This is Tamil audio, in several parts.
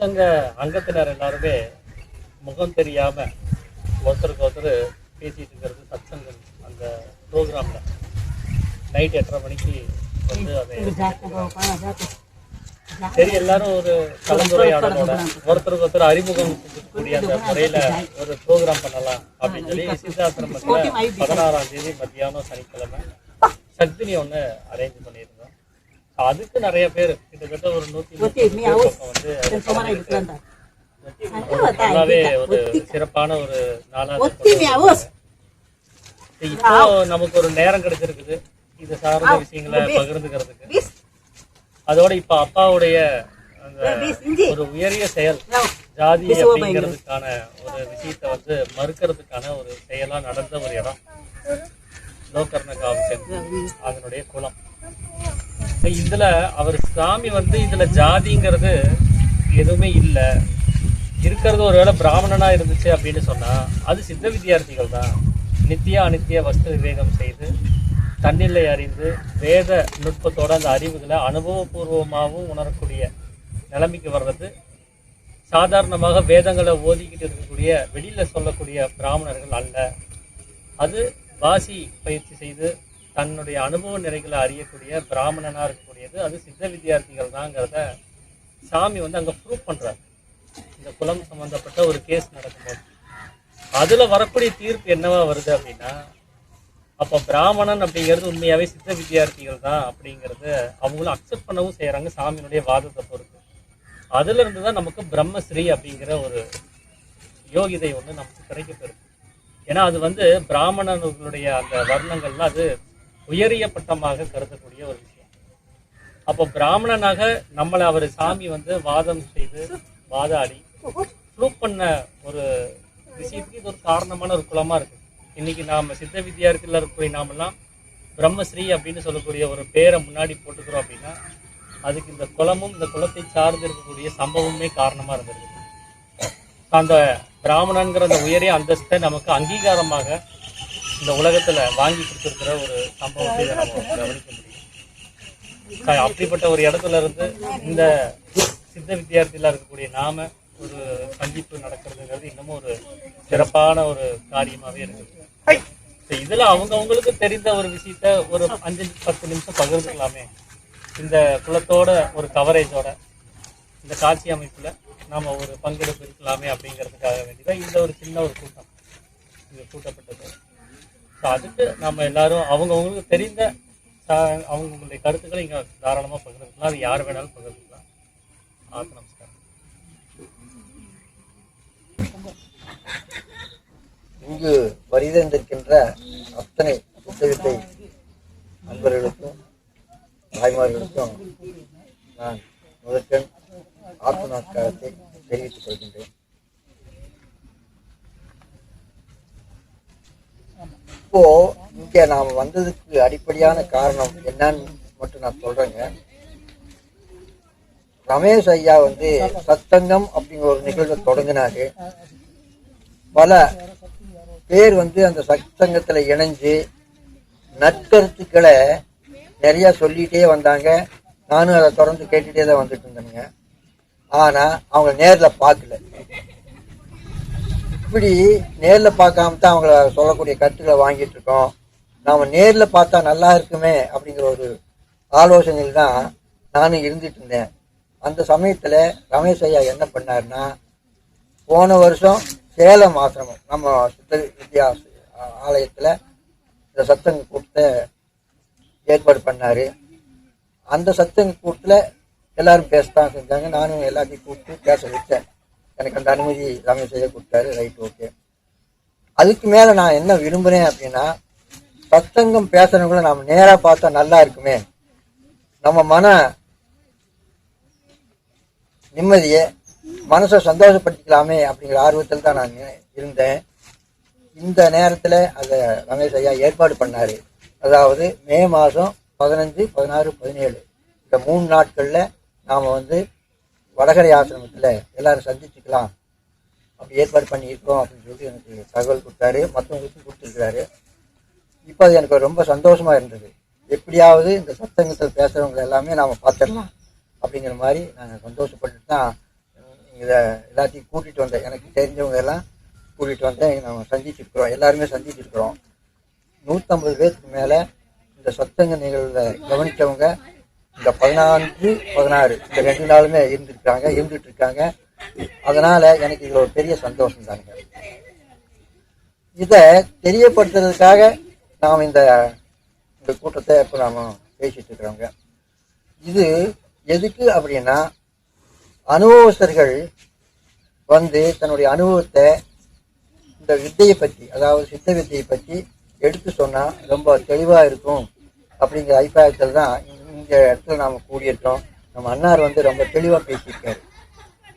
சத்சங்க அங்கத்தினர் எல்லாருமே முகம் தெரியாம ஒருத்தருக்கு ஒருத்தர் பேசிட்டு இருக்கிறது சத்சங்கம் அந்த ப்ரோக்ராம்ல நைட் 8:30 மணிக்கு வந்து அதை சரி எல்லாரும் ஒரு கலந்துரையாடலோட ஒருத்தருக்கு ஒருத்தர் அறிமுகம் கூடிய அந்த முறையில ஒரு ப்ரோக்ராம் பண்ணலாம் அப்படின்னு சொல்லி சித்தாசிரமத்துல 16ஆம் தேதி மத்தியானம் சனிக்கிழமை சக்தினி ஒண்ணு அரேஞ்ச் பண்ணியிருந்தோம். அதுக்கு நிறைய பேர் கிட்டத்தட்ட ஒரு 130 பக்கம் வந்து நல்லாவே ஒரு சிறப்பான ஒரு நாளாக இப்போ நமக்கு ஒரு நேரம் கிடைச்சிருக்குது இது சார்ந்த விஷயங்களை பகிர்ந்துக்கிறதுக்கு. அதோட இப்ப அப்பாவுடைய ஒரு உயரிய செயல் ஜாதி அப்படிங்கிறதுக்கான ஒரு விஷயத்தை வந்து மறுக்கிறதுக்கான ஒரு செயலா நடந்த ஒரு இடம் லோகர்ணகாவுக்கு அதனுடைய குலம். இதுல அவர் சாமி வந்து இதுல ஜாதிங்கிறது எதுவுமே இல்லை, இருக்கிறது ஒருவேளை பிராமணனா இருந்துச்சு அப்படின்னு சொன்னா அது சித்த வித்தியார்த்திகள் தான் நித்திய அனித்திய வஸ்து விவேகம் செய்து தன்னிலை அறிந்து வேத நுட்பத்தோட அந்த அறிவுகளை அனுபவபூர்வமாகவும் உணரக்கூடிய நிலைமைக்கு வர்றது சாதாரணமாக வேதங்களை ஓதிக்கிட்டு இருக்கக்கூடிய வெளியில சொல்லக்கூடிய பிராமணர்கள் அல்ல. அது வாசி பயிற்சி செய்து தன்னுடைய அனுபவ நிலைகளை அறியக்கூடிய பிராமணனா இருக்கக்கூடியது அது சித்த வித்தியார்த்திகள் தாங்கிறத சாமி வந்து அங்க ப்ரூவ் பண்றாரு. இந்த குலம் சம்பந்தப்பட்ட ஒரு கேஸ் நடக்கும்போது அதுல வரக்கூடிய தீர்ப்பு என்னவா வருது அப்படின்னா அப்ப பிராமணன் அப்படிங்கிறது உண்மையாவே சித்த வித்தியார்த்திகள் தான் அப்படிங்கறத அவங்களும் அக்செப்ட் பண்ணவும் செய்யறாங்க சாமியினுடைய வாதத்தை பொறுத்து. அதுல இருந்துதான் நமக்கு பிரம்மஸ்ரீ அப்படிங்கிற ஒரு யோகிதை ஒண்ணு நமக்கு கிடைக்கப்பெறுது. ஏன்னா அது வந்து பிராமணர்களுடைய அந்த வர்ணங்கள்ல அது உயரிய பட்டமாக கருதக்கூடிய ஒரு விஷயம். அப்போ பிராமணனாக நம்மளை அவர் சாமி வந்து வாதம் செய்து வாதாடி ப்ரூவ் பண்ண ஒரு விஷயத்துக்கு இது ஒரு காரணமான ஒரு குலமா இருக்கு. இன்னைக்கு நாம சித்த வித்தியார்த்தியில் இருக்கக்கூடிய நாமெல்லாம் பிரம்மஸ்ரீ அப்படின்னு சொல்லக்கூடிய ஒரு பேரை முன்னாடி போட்டுக்கிறோம் அப்படின்னா அதுக்கு இந்த குலமும் இந்த குலத்தை சார்ந்து இருக்கக்கூடிய சம்பவமே காரணமா இருந்திருக்கு. அந்த பிராமணன்கிற அந்த உயரிய அந்தஸ்தை நமக்கு அங்கீகாரமாக இந்த உலகத்துல வாங்கி கொடுத்திருக்கிற ஒரு சம்பவத்தை இதை நம்ம கவனிக்க முடியும். அப்படிப்பட்ட ஒரு இடத்துல இருந்து இந்த சித்த வித்தியார்த்தியில இருக்கக்கூடிய நாம ஒரு சந்திப்பு நடக்கிறதுங்கிறது இன்னமும் ஒரு சிறப்பான ஒரு காரியமாவே இருக்குது. இதுல அவங்களுக்கு தெரிந்த ஒரு விஷயத்த ஒரு 5-10 நிமிஷம் பகிர்ந்துக்கலாமே. இந்த குலத்தோட ஒரு கவரேஜோட இந்த காட்சி அமைப்புல நாம ஒரு பங்கெடுப்பு இருக்கலாமே அப்படிங்கிறதுக்காக வேண்டிதான் இந்த ஒரு சின்ன ஒரு கூட்டம் இது கூட்டப்பட்டது. அதுக்கு நம்ம எல்லாரும் அவங்களுக்கு தெரிந்த அவங்களுடைய கருத்துக்களை இங்க தாராளமா பகிர்ந்துக்கலாம். அது யார் வேணாலும் பகிர்ந்துக்கலாம். நமஸ்காரம். இங்கு வருகின்றிருக்கின்ற அத்தனை புத்தகத்தை நண்பர்களுக்கும் தாய்மார்களுக்கும் நான் முதற்கண் ஆத்ம நமஸ்காரத்தை தெரிவித்துக் கொள்கின்றேன். இப்போ இங்க நாம வந்ததுக்கு அடிப்படையான காரணம் என்னன்னு மட்டும் நான் சொல்றேங்க. ரமேஷ் ஐயா வந்து சத்சங்கம் அப்படிங்கிற ஒரு நிகழ்வை தொடங்கினாரு. பல பேர் வந்து அந்த சத்சங்கத்துல இணைஞ்சு நற்கருத்துக்களை நிறைய சொல்லிட்டே வந்தாங்க. நானும் அதை தொடர்ந்து கேட்டுட்டே தான் வந்துட்டு இருந்தேங்க. ஆனா அவங்க நேர்ல பார்க்கல. இப்படி நேர்ல பார்க்காம தான் அவங்கள சொல்லக்கூடிய கருத்துக்களை வாங்கிட்டு இருக்கோம். நாம நேர்ல பார்த்தா நல்லா இருக்குமே அப்படிங்கிற ஒரு ஆலோசனையில் தான் நானும் இருந்துட்டு இருந்தேன். அந்த சமயத்துல ரமேஷ் ஐயா என்ன பண்ணாருன்னா, போன வருஷம் சேலம் ஆசிரமம் நம்ம சித்த வித்யா ஆலயத்துல இந்த சத்சங்க கூட்டத்தை ஏற்பாடு பண்ணாரு. அந்த சத்சங்க கூட்டத்துல எல்லாரும் பேசத்தான் செஞ்சாங்க. நானும் எல்லாத்தையும் கூப்பிட்டு பேச வச்சேன். எனக்கு அந்த அனுமதி ரமேஷ் ஐயா கொடுத்தாரு. Right, okay. அதுக்கு மேல நான் என்ன விரும்புறேன் அப்படின்னா, சத்சங்கம் பேசுறவங்கள நாம நேரா பார்த்தா நல்லா இருக்குமே, நம்ம மன நிம்மதியை மனசை சந்தோஷப்படுத்திக்கலாமே அப்படிங்கிற ஆர்வத்தில் தான் நான் இருந்தேன். இந்த நேரத்தில் அதை ரமேஷ் ஐயா ஏற்பாடு பண்ணாரு. அதாவது மே மாதம் 15, 16, 17 இந்த 3 நாட்களில் நாம் வந்து வடகரை ஆசிரமத்தில் எல்லாரும் சந்திச்சுக்கலாம் அப்படி ஏற்பாடு பண்ணியிருக்கோம் அப்படின்னு சொல்லிட்டு எனக்கு தகவல் கொடுத்தாரு. மற்றவங்களுக்கும் கொடுத்துருக்கிறாரு. இப்போ அது எனக்கு ரொம்ப சந்தோஷமாக இருந்தது. எப்படியாவது இந்த சத்சங்கத்தில் பேசுகிறவங்க எல்லாமே நாம் பார்த்துடலாம் அப்படிங்கிற மாதிரி நாங்கள் சந்தோஷப்பட்டு தான் இதை எல்லாத்தையும் கூட்டிகிட்டு வந்தேன். எனக்கு தெரிஞ்சவங்க எல்லாம் கூட்டிகிட்டு வந்தேன். நம்ம சந்திச்சிருக்கிறோம், எல்லாருமே சந்திச்சிருக்கிறோம். 150 பேருக்கு மேலே இந்த சத்தங்க நிகழ்வில் கவனித்தவங்க இந்த 14, 16 இந்த 2 நாளுமே இருந்துட்டு இருக்காங்க. அதனால எனக்கு இது ஒரு பெரிய சந்தோஷம் தானுங்க. இதை தெரியப்படுத்துறதுக்காக நாம் இந்த கூட்டத்தை இப்போ நாம் பேசிட்டு இருக்கிறோங்க. இது எதுக்கு அப்படின்னா, அனுபவஸ்தர்கள் வந்து தன்னுடைய அனுபவத்தை இந்த வித்தையை பற்றி, அதாவது சித்த வித்தையை பற்றி எடுத்து சொன்னால் ரொம்ப தெளிவாக இருக்கும் அப்படிங்கிற அபிப்பிராயத்தில் தான் இந்த இடத்துல நாம் கூடியிருக்கோம். நம்ம அண்ணார் வந்து ரொம்ப தெளிவாக பேசியிருக்காரு.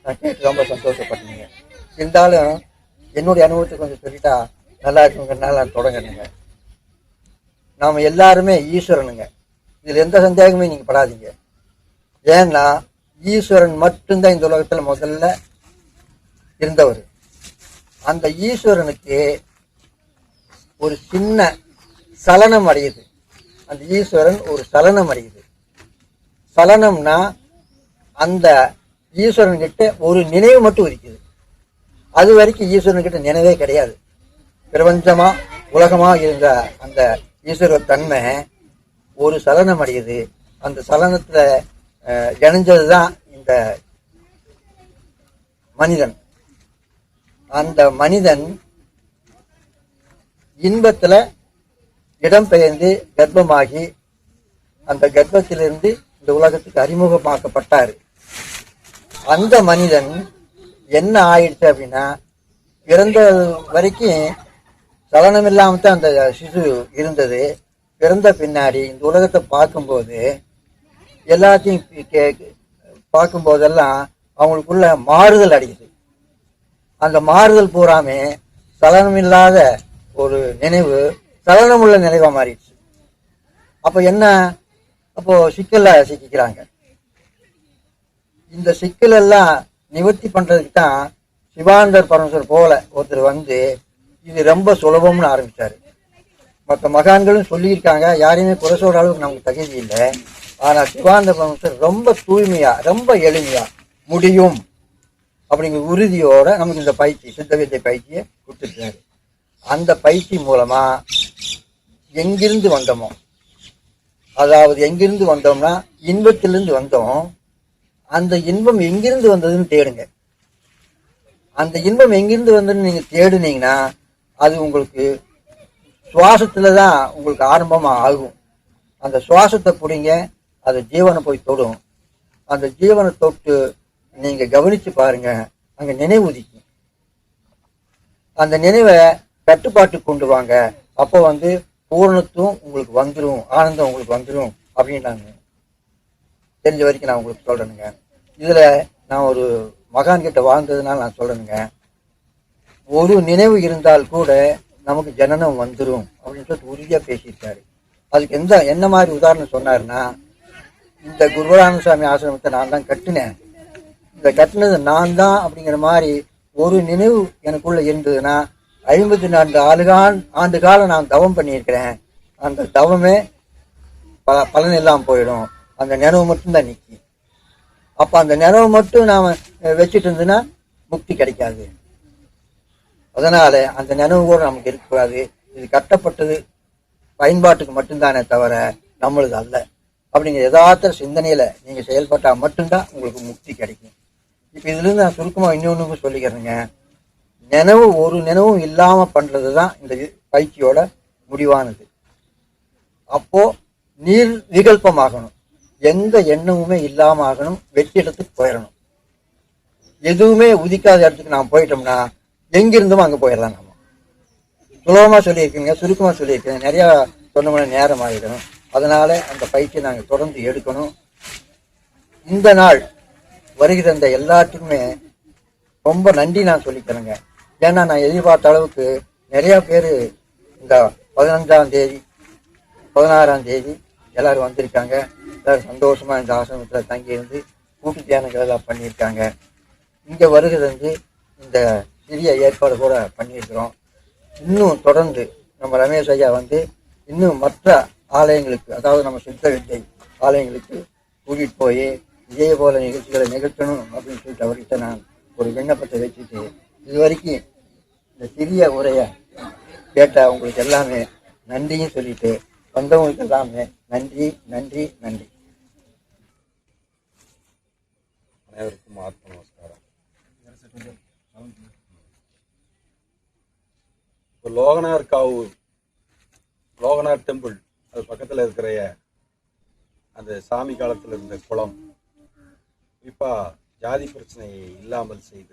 நான் கேட்டு ரொம்ப சந்தோஷப்பட்டேங்க. இருந்தாலும் என்னுடைய அனுபவத்தை கொஞ்சம் சொல்லிட்டா நல்லா இருக்குங்கிறதுனால நான் தொடங்கணுங்க. நாம் எல்லாருமே ஈஸ்வரனுங்க. இதில் எந்த சந்தேகமே நீங்கள் படாதீங்க. ஏன்னா ஈஸ்வரன் மட்டும்தான் இந்த உலகத்தில் முதல்ல இருந்தவர். அந்த ஈஸ்வரனுக்கு ஒரு சின்ன சலனம் அடையுது. அந்த ஈஸ்வரன் ஒரு சலனம் அடையுது. சலனம்னா அந்த ஈஸ்வரன் கிட்ட ஒரு நினைவு மட்டும் இருக்குது. அது வரைக்கும் ஈஸ்வரன் கிட்ட நினைவே கிடையாது. பிரபஞ்சமா உலகமா இருந்த அந்த ஈஸ்வர தன்மை ஒரு சலனம் அடையுது. அந்த சலனத்துல இணைஞ்சதுதான் இந்த மனிதன். அந்த மனிதன் இன்பத்துல இடம்பெயர்ந்து கர்ப்பமாகி அந்த கர்ப்பத்திலிருந்து இந்த உலகத்துக்கு அறிமுகமாக்கப்பட்டாரு. அந்த மனிதன் என்ன ஆயிடுச்சு அப்படின்னா, பிறந்த வரைக்கும் சலனம் இல்லாம தான் அந்த சிசு இருந்தது. பிறந்த பின்னாடி இந்த உலகத்தை பார்க்கும்போது எல்லாத்தையும் பார்க்கும்போதெல்லாம் அவங்களுக்குள்ள மாறுதல் அடையுது. அந்த மாறுதல் பூராமே சலனம் இல்லாத ஒரு நினைவு சலனம் உள்ள நினைவா மாறிடுச்சு. அப்போ என்ன, அப்போ சிக்கல்ல சிக்கிக்கிறாங்க. இந்த சிக்கல் எல்லாம் நிவர்த்தி பண்றதுக்கு தான் சிவானந்தர் பரமேஸ்வர் போல ஒருத்தர் வந்து இது ரொம்ப சுலபம்னு ஆரம்பிச்சாரு. மற்ற மகான்களும் சொல்லியிருக்காங்க, யாரையுமே குறை சொல்ற அளவுக்கு நமக்கு தகுதி இல்லை. ஆனா சிவானந்த பரமேஸ்வர் ரொம்ப தூய்மையா, ரொம்ப எளிமையா முடியும் அப்படிங்கிற உறுதியோட நமக்கு இந்த பயிற்சி, சித்த வித்தை பயிற்சியை கொடுத்துருக்காரு. அந்த பயிற்சி மூலமா எங்கிருந்து வந்தோமோ, அதாவது எங்கிருந்து வந்தோம்னா இன்பத்திலிருந்து வந்தோம். அந்த இன்பம் எங்கிருந்து வந்ததுன்னு தேடுங்க. அந்த இன்பம் எங்கிருந்து வந்ததுன்னு நீங்க தேடுனீங்கன்னா அது உங்களுக்கு சுவாசத்துலதான் உங்களுக்கு ஆரம்பமா ஆகும். அந்த சுவாசத்தை பிடிங்க, அது ஜீவனை போய் தொடும். அந்த ஜீவனை தொட்டு நீங்க கவனிச்சு பாருங்க, அங்க நினைவு உதிக்கும். அந்த நினைவை கட்டுப்பாட்டு கொண்டு வாங்க. அப்போ வந்து பூரணத்துவம் உங்களுக்கு வந்துடும், ஆனந்தம் உங்களுக்கு வந்துடும் அப்படின்னு நான் தெரிஞ்ச வரைக்கும் நான் உங்களுக்கு சொல்றேனுங்க. இதுல நான் ஒரு மகான் கிட்ட வாழ்ந்ததுனால நான் சொல்றேனுங்க, ஒரு நினைவு இருந்தால் கூட நமக்கு ஜனனம் வந்துடும் அப்படின்னு சொல்லிட்டு உறுதியா பேசியிருக்காரு. அதுக்கு என்ன மாதிரி உதாரணம் சொன்னாருன்னா, இந்த குருவரானந்த சுவாமி ஆசிரமத்தை நான் தான் கட்டினேன், இந்த கட்டினது நான் தான் அப்படிங்கிற மாதிரி ஒரு நினைவு எனக்குள்ள இருந்ததுன்னா 54 ஆண்டு காலம் நான் தவம் பண்ணியிருக்கிறேன். அந்த தவமே பலன் இல்லாமல் போயிடும். அந்த நினைவு மட்டும்தான் நிற்கி. அப்ப அந்த நினைவு மட்டும் நாம வச்சுட்டு இருந்ததுன்னா முக்தி கிடைக்காது. அதனால அந்த நினைவு கூட நமக்கு இருக்கக்கூடாது. இது கட்டப்பட்டது பயன்பாட்டுக்கு மட்டும்தானே தவிர நம்மளுது அல்ல அப்படிங்கிற யதார்த்த சிந்தனையில நீங்க செயல்பட்டா மட்டும்தான் உங்களுக்கு முக்தி கிடைக்கும். இப்ப இதுல இருந்து நான் சுருக்கமா இன்னொன்னு சொல்லிக்கிறேங்க. நினைவு ஒரு நினைவும் இல்லாம பண்றதுதான் இந்த பயிற்சியோட முடிவானது. அப்போ நீர் விகல்பமாகணும், எந்த எண்ணமுமே இல்லாம ஆகணும், வெற்றி இடத்துக்கு போயிடணும். எதுவுமே உதிக்காத இடத்துக்கு நாம் போயிட்டோம்னா எங்கிருந்தும் அங்க போயிடலாம். நம்ம சுலபமா சொல்லியிருக்கீங்க, சுருக்கமா சொல்லியிருக்கீங்க, நிறைய சொன்னோம்னா நேரம் ஆகிடும். அதனால அந்த பயிற்சியை நாங்கள் தொடர்ந்து எடுக்கணும். இந்த நாள் வருகிற இந்த எல்லாத்துக்குமே ரொம்ப நன்றி நான் சொல்லிக்கிறேங்க. ஏன்னா நான் எதிர்பார்த்த அளவுக்கு நிறைய பேர் இந்த 15ஆம் தேதி 16ஆம் தேதி எல்லாரும் வந்திருக்காங்க. எல்லாரும் சந்தோஷமா இந்த ஆசிரமத்துல தங்கி இருந்து கூட்டு தியானங்கள் எல்லாம் பண்ணியிருக்காங்க. இங்க வருகிறது இந்த சிறிய ஏற்பாடு கூட பண்ணியிருக்கிறோம். இன்னும் தொடர்ந்து நம்ம ரமேஷ் ஐயா வந்து இன்னும் மற்ற ஆலயங்களுக்கு, அதாவது நம்ம சித்த வித்தை ஆலயங்களுக்கு கூட்டிட்டு போய் இதே போல நிகழ்ச்சிகளை நிகழ்த்தணும் அப்படின்னு சொல்லிட்டு அவர்கிட்ட நான் ஒரு விண்ணப்பத்தை வச்சுட்டு இது வரைக்கும் இந்த சிறிய உரையை கேட்ட உங்களுக்கு எல்லாமே நன்றியும் சொல்லிட்டு வந்தவங்களுக்கு எல்லாமே நன்றி நன்றி நன்றி. அனைவருக்கும் ஆத்ம நமஸ்காரம். இப்போ லோகநாத் டெம்பிள் அது பக்கத்தில் இருக்கிற அந்த சாமி காலத்தில் இருந்த குளம் இப்போ ஜாதி பிரச்சனையை இல்லாமல் செய்த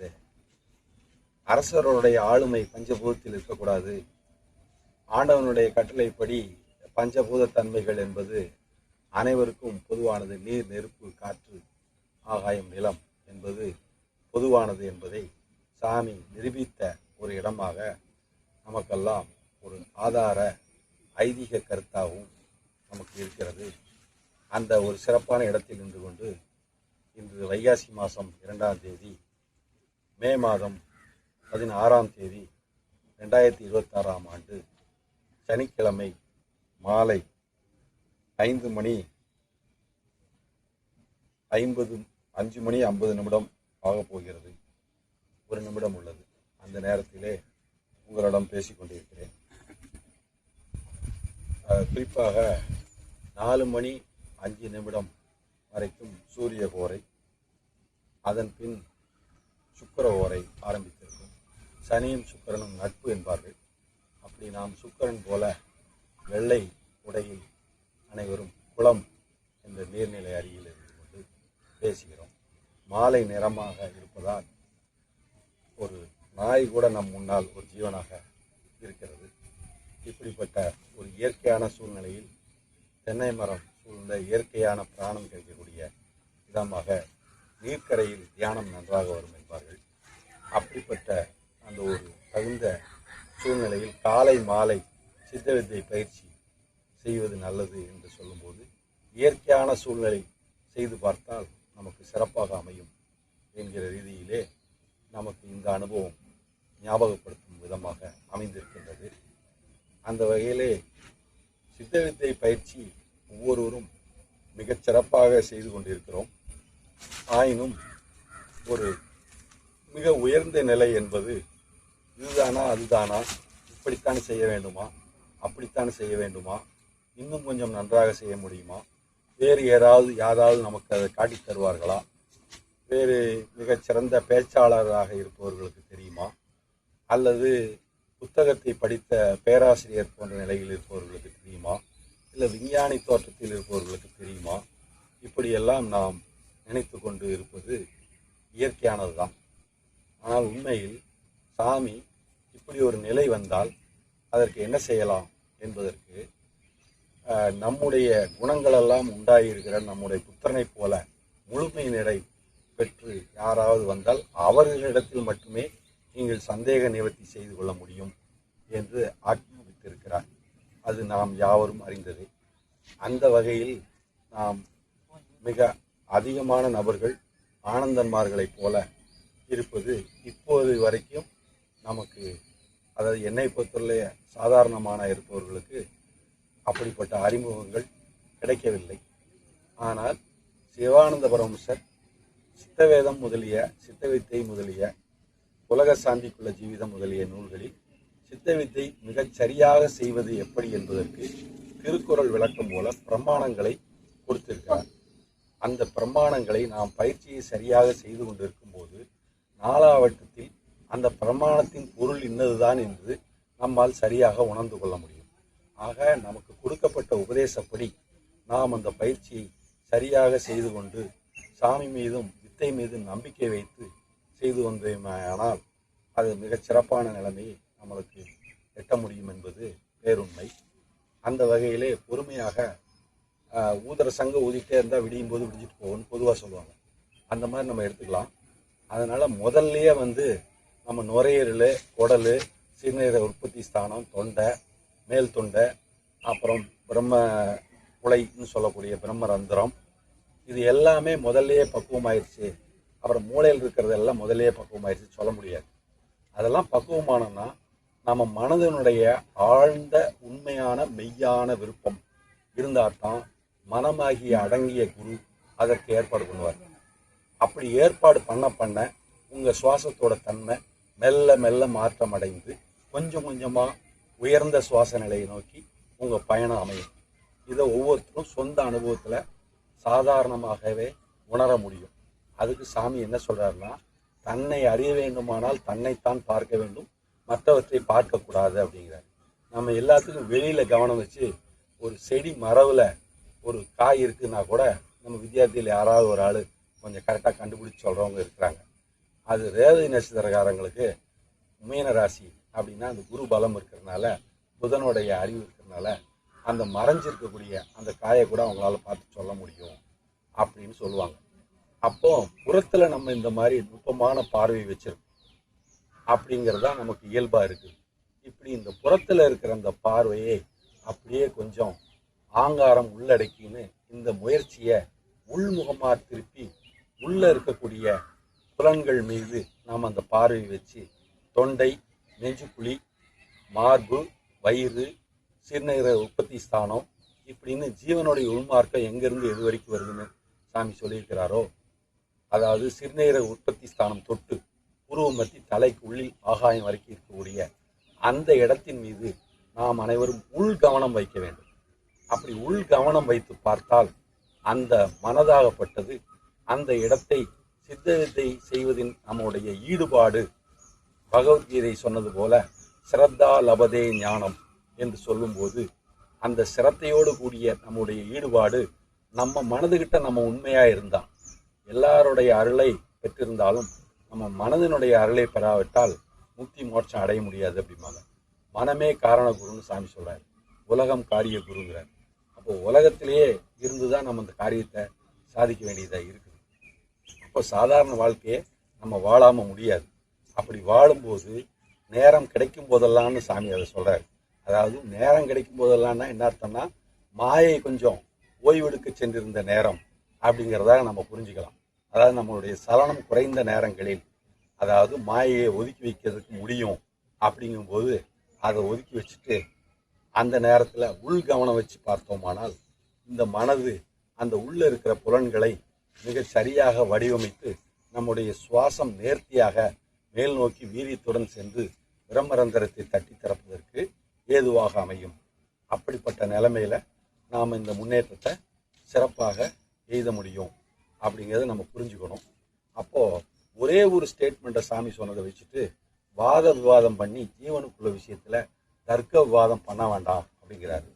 அரசருடைய ஆளுமை பஞ்சபூதத்தில் இருக்கக்கூடாது, ஆண்டவனுடைய கட்டளைப்படி பஞ்சபூத தன்மைகள் என்பது அனைவருக்கும் பொதுவானது, நீர் நெருப்பு காற்று ஆகாயம் நிலம் என்பது பொதுவானது என்பதை சாமி நிரூபித்த ஒரு இடமாக நமக்கெல்லாம் ஒரு ஆதார ஐதீக கருத்தாகவும் நமக்கு இருக்கிறது. அந்த ஒரு சிறப்பான இடத்தில் நின்று கொண்டு இன்று வைகாசி மாதம் 2ஆம் தேதி மே மாதம் 16ஆம் தேதி 2026ஆம் ஆண்டு சனிக்கிழமை மாலை 5 மணி 50 ஆகப் போகிறது. 1 நிமிடம் உள்ளது. அந்த நேரத்திலே உங்களிடம் பேசிக்கொண்டிருக்கிறேன். குறிப்பாக 4 மணி 5 நிமிடம் வரைக்கும் சூரிய ஓரை, அதன் பின் சுக்கிர ஓரை ஆரம்பித்திருக்கும். சனியும் சுக்கிரனும் நட்பு என்பார்கள். அப்படி நாம் சுக்கிரன் போல வெள்ளை உடையில் அனைவரும் குளம் என்ற நீர்நிலை அருகில் இருந்து கொண்டு பேசுகிறோம். மாலை நிறமாக இருப்பதால் ஒரு நாய் கூட நம் முன்னால் ஒரு ஜீவனாக இருக்கிறது. இப்படிப்பட்ட ஒரு இயற்கையான சூழ்நிலையில் தென்னை மரம் சூழ்ந்த இயற்கையான பிராணம் கிடைக்கக்கூடிய விதமாக நீர்க்கரையில் தியானம் நன்றாக வரும் என்பார்கள். அப்படிப்பட்ட அந்த ஒரு தகுந்த சூழ்நிலையில் காலை மாலை சித்த வித்தை பயிற்சி செய்வது நல்லது என்று சொல்லும்போது இயற்கையான சூழ்நிலை செய்து பார்த்தால் நமக்கு சிறப்பாக அமையும் என்கிற ரீதியிலே நமக்கு இந்த அனுபவம் ஞாபகப்படுத்தும் விதமாக அமைந்திருக்கின்றது. அந்த வகையிலே சித்த வித்தை பயிற்சி ஒவ்வொருவரும் மிகச் சிறப்பாக செய்து கொண்டிருக்கிறோம். ஆயினும் ஒரு மிக உயர்ந்த நிலை என்பது இதுதானா அதுதானா, இப்படித்தான் செய்ய வேண்டுமா, அப்படித்தான் செய்ய வேண்டுமா, இன்னும் கொஞ்சம் நன்றாக செய்ய முடியுமா, வேறு யாராவது நமக்கு அதை காட்டித் தருவார்களா, வேறு மிகச்சிறந்த பேச்சாளராக இருப்பவர்களுக்கு தெரியுமா, அல்லது புத்தகத்தை படித்த பேராசிரியர் போன்ற நிலையில் இருப்பவர்களுக்கு தெரியுமா, இல்லை விஞ்ஞானி தோற்றத்தில் இருப்பவர்களுக்கு தெரியுமா, இப்படியெல்லாம் நாம் நினைத்து கொண்டு இருப்பது இயற்கையானது தான். ஆனால் உண்மையில் சாமி இப்படி ஒரு நிலை வந்தால் அதற்கு என்ன செய்யலாம் என்பதற்கு நம்முடைய குணங்களெல்லாம் உண்டாகியிருக்கிற நம்முடைய புத்திரனைப் போல முழுமை நிலை பெற்று யாராவது வந்தால் அவர்களிடத்தில் மட்டுமே நீங்கள் சந்தேக நிவர்த்தி செய்து கொள்ள முடியும் என்று ஆட்சேபித்திருக்கிறார். அது நாம் யாவரும் அறிந்ததே. அந்த வகையில் நாம் மிக அதிகமான நபர்கள் ஆனந்தன்மார்களைப் போல இருப்பது இப்போது வரைக்கும் நமக்கு, அதாவது என்னை பொறுத்தவரை சாதாரணமான இருப்பவர்களுக்கு அப்படிப்பட்ட அறிமுகங்கள் கிடைக்கவில்லை. ஆனால் சிவானந்த பரமஹம்சர் சித்தவேதம் முதலிய சித்தவித்தை முதலிய உலக சாந்திக்குள்ள ஜீவிதம் முதலிய நூல்களில் சித்தவித்தை மிகச் சரியாக செய்வது எப்படி என்பதற்கு திருக்குறள் விளக்கம் போல பிரமாணங்களை கொடுத்திருக்கிறார். அந்த பிரமாணங்களை நாம் பயிற்சியை சரியாக செய்து கொண்டிருக்கும் போது நாலாவட்டத்தில் அந்த பிரமாணத்தின் பொருள் இன்னதுதான் என்று நம்மால் சரியாக உணர்ந்து கொள்ள முடியும். ஆக நமக்கு கொடுக்கப்பட்ட உபதேசப்படி நாம் அந்த பயிற்சியை சரியாக செய்து கொண்டு சாமி மீதும் வித்தை மீதும் நம்பிக்கை வைத்து செய்து வந்தோமானால் அது மிகச் சிறப்பான நிலைமையை நம்மளுக்கு எட்ட முடியும் என்பது பேருண்மை. அந்த வகையிலே பொறுமையாக ஊதுற சங்க ஊதிட்டே இருந்தால் விடியும் போது விடிஞ்சிட்டு போகணும்னு பொதுவாக சொல்லுவாங்க. அந்த மாதிரி நம்ம எடுத்துக்கலாம். அதனால் முதல்லையே நம்ம நுரையீரல், குடல், சிறுநீரக உற்பத்தி ஸ்தானம், தொண்டை, மேல் தொண்டை, அப்புறம் பிரம்ம உலைன்னு சொல்லக்கூடிய பிரம்மரந்திரம், இது எல்லாமே முதல்லையே பக்குவமாயிருச்சு. அப்புறம் மூளையில் இருக்கிறதெல்லாம் முதல்லையே பக்குவமாயிருச்சு சொல்ல முடியாது. அதெல்லாம் பக்குவமானோன்னா நம்ம மனதினுடைய ஆழ்ந்த உண்மையான மெய்யான விருப்பம் இருந்தால்தான் மனமாகிய அடங்கிய குரு அதற்கு ஏற்பாடு பண்ணுவார். அப்படி ஏற்பாடு பண்ண உங்கள் சுவாசத்தோட தன்மை மெல்ல மெல்ல மாற்றம் அடைந்து கொஞ்சம் கொஞ்சமாக உயர்ந்த சுவாச நிலையை நோக்கி உங்கள் பயணம் அமையும். இதை ஒவ்வொருத்தரும் சொந்த அனுபவத்தில் சாதாரணமாகவே உணர முடியும். அதுக்கு சாமி என்ன சொல்கிறாருன்னா, தன்னை அறிய வேண்டுமானால் தன்னைத்தான் பார்க்க வேண்டும், மற்றவற்றை பார்க்கக்கூடாது அப்படிங்கிறார். நம்ம எல்லாத்துக்கும் வெளியில் கவனம் வச்சு ஒரு செடி மரவில் ஒரு காய் இருக்குன்னா கூட நம்ம வித்தியார்த்தியில் யாராவது ஒரு ஆள் கொஞ்சம் கரெக்டாக கண்டுபிடிச்சி சொல்கிறவங்க இருக்கிறாங்க. அது ரேவதி நட்சத்திரக்காரங்களுக்கு மீன ராசி அப்படின்னா அந்த குரு பலம் இருக்கிறதுனால, புதனுடைய அறிவு இருக்கிறதுனால அந்த மறைஞ்சிருக்கக்கூடிய அந்த காயை கூட அவங்களால பார்த்து சொல்ல முடியும் அப்படின்னு சொல்லுவாங்க. அப்போ புறத்தில் நம்ம இந்த மாதிரி நுட்பமான பார்வை வச்சிருக்கோம் அப்படிங்கிறதா நமக்கு இயல்பாக இருக்குது. இப்படி இந்த புறத்தில் இருக்கிற அந்த பார்வையை அப்படியே கொஞ்சம் ஆங்காரம் உள்ளடக்கின்னு இந்த முயற்சியை உள்முகமாக திருப்பி உள்ளே இருக்கக்கூடிய புலன்கள் மீது நாம் அந்த பார்வையை வச்சு தொண்டை, நெஞ்சுக்குழி, மார்பு, வயிறு, சிறுநீரக உற்பத்தி ஸ்தானம் இப்படின்னு ஜீவனுடைய உள்மார்க்கம் எங்கேருந்து எது வரைக்கும் வருதுன்னு சாமி சொல்லியிருக்கிறாரோ, அதாவது சிறுநீரக உற்பத்தி ஸ்தானம் தொட்டு உருவமத்தி தலைக்கு உள்ளில் ஆகாயம் வரைக்கும் இருக்கக்கூடிய அந்த இடத்தின் மீது நாம் அனைவரும் உள் கவனம் வைக்க வேண்டும். அப்படி உள் கவனம் வைத்து பார்த்தால் அந்த மனதாகப்பட்டது அந்த இடத்தை சித்த வித்தை செய்வதின் நம்முடைய ஈடுபாடு, பகவத்கீதை சொன்னது போல சிரத்தா லபதே ஞானம் என்று சொல்லும்போது அந்த சிரத்தையோடு கூடிய நம்முடைய ஈடுபாடு நம்ம மனதுகிட்ட நம்ம உண்மையாக இருந்தால், எல்லாருடைய அருளை பெற்றிருந்தாலும் நம்ம மனதினுடைய அருளை பெறாவிட்டால் முக்தி மோட்சம் அடைய முடியாது அப்படிம்பாங்க. மனமே காரண குருன்னு சாமி சொல்கிறார், உலகம் காரிய குருங்கிறார். அப்போ உலகத்திலேயே இருந்து தான் நம்ம அந்த காரியத்தை சாதிக்க வேண்டியதாக இருக்குது. அப்போ சாதாரண வாழ்க்கையை நம்ம வாழாமல் முடியாது. அப்படி வாழும்போது நேரம் கிடைக்கும் போதெல்லாம்னு சாமி அதை சொல்கிறார். அதாவது நேரம் கிடைக்கும் போதெல்லாம்னா என்ன அர்த்தம்னா, மாயை கொஞ்சம் ஓய்வெடுக்க சென்றிருந்த நேரம் அப்படிங்கிறதாக நம்ம புரிஞ்சுக்கலாம். அதாவது நம்மளுடைய சலனம் குறைந்த நேரங்களில், அதாவது மாயையை ஒதுக்கி வைக்கிறதுக்கு முடியும் அப்படிங்கும்போது அதை ஒதுக்கி வச்சுட்டு அந்த நேரத்தில் உள் கவனம் வச்சு பார்த்தோமானால் இந்த மனது அந்த உள்ளே இருக்கிற புலன்களை மிக சரியாக வடிவமைத்து நம்முடைய சுவாசம் நேர்த்தியாக மேல் நோக்கி வீரியத்துடன் சென்று பிரம்மரந்திரத்தை தட்டி திறப்பதற்கு ஏதுவாக அமையும். அப்படிப்பட்ட நிலைமையில் நாம் இந்த முன்னேற்றத்தை சிறப்பாக எய்த முடியும் அப்படிங்கிறத நம்ம புரிஞ்சுக்கணும். அப்போது ஒரே ஒரு ஸ்டேட்மெண்ட்டை சாமி சொன்னதை வச்சுட்டு வாத விவாதம் பண்ணி ஜீவனுக்குள்ள விஷயத்தில் தர்க்க விவாதம் பண்ண வேண்டாம் அப்படிங்கிறாரு.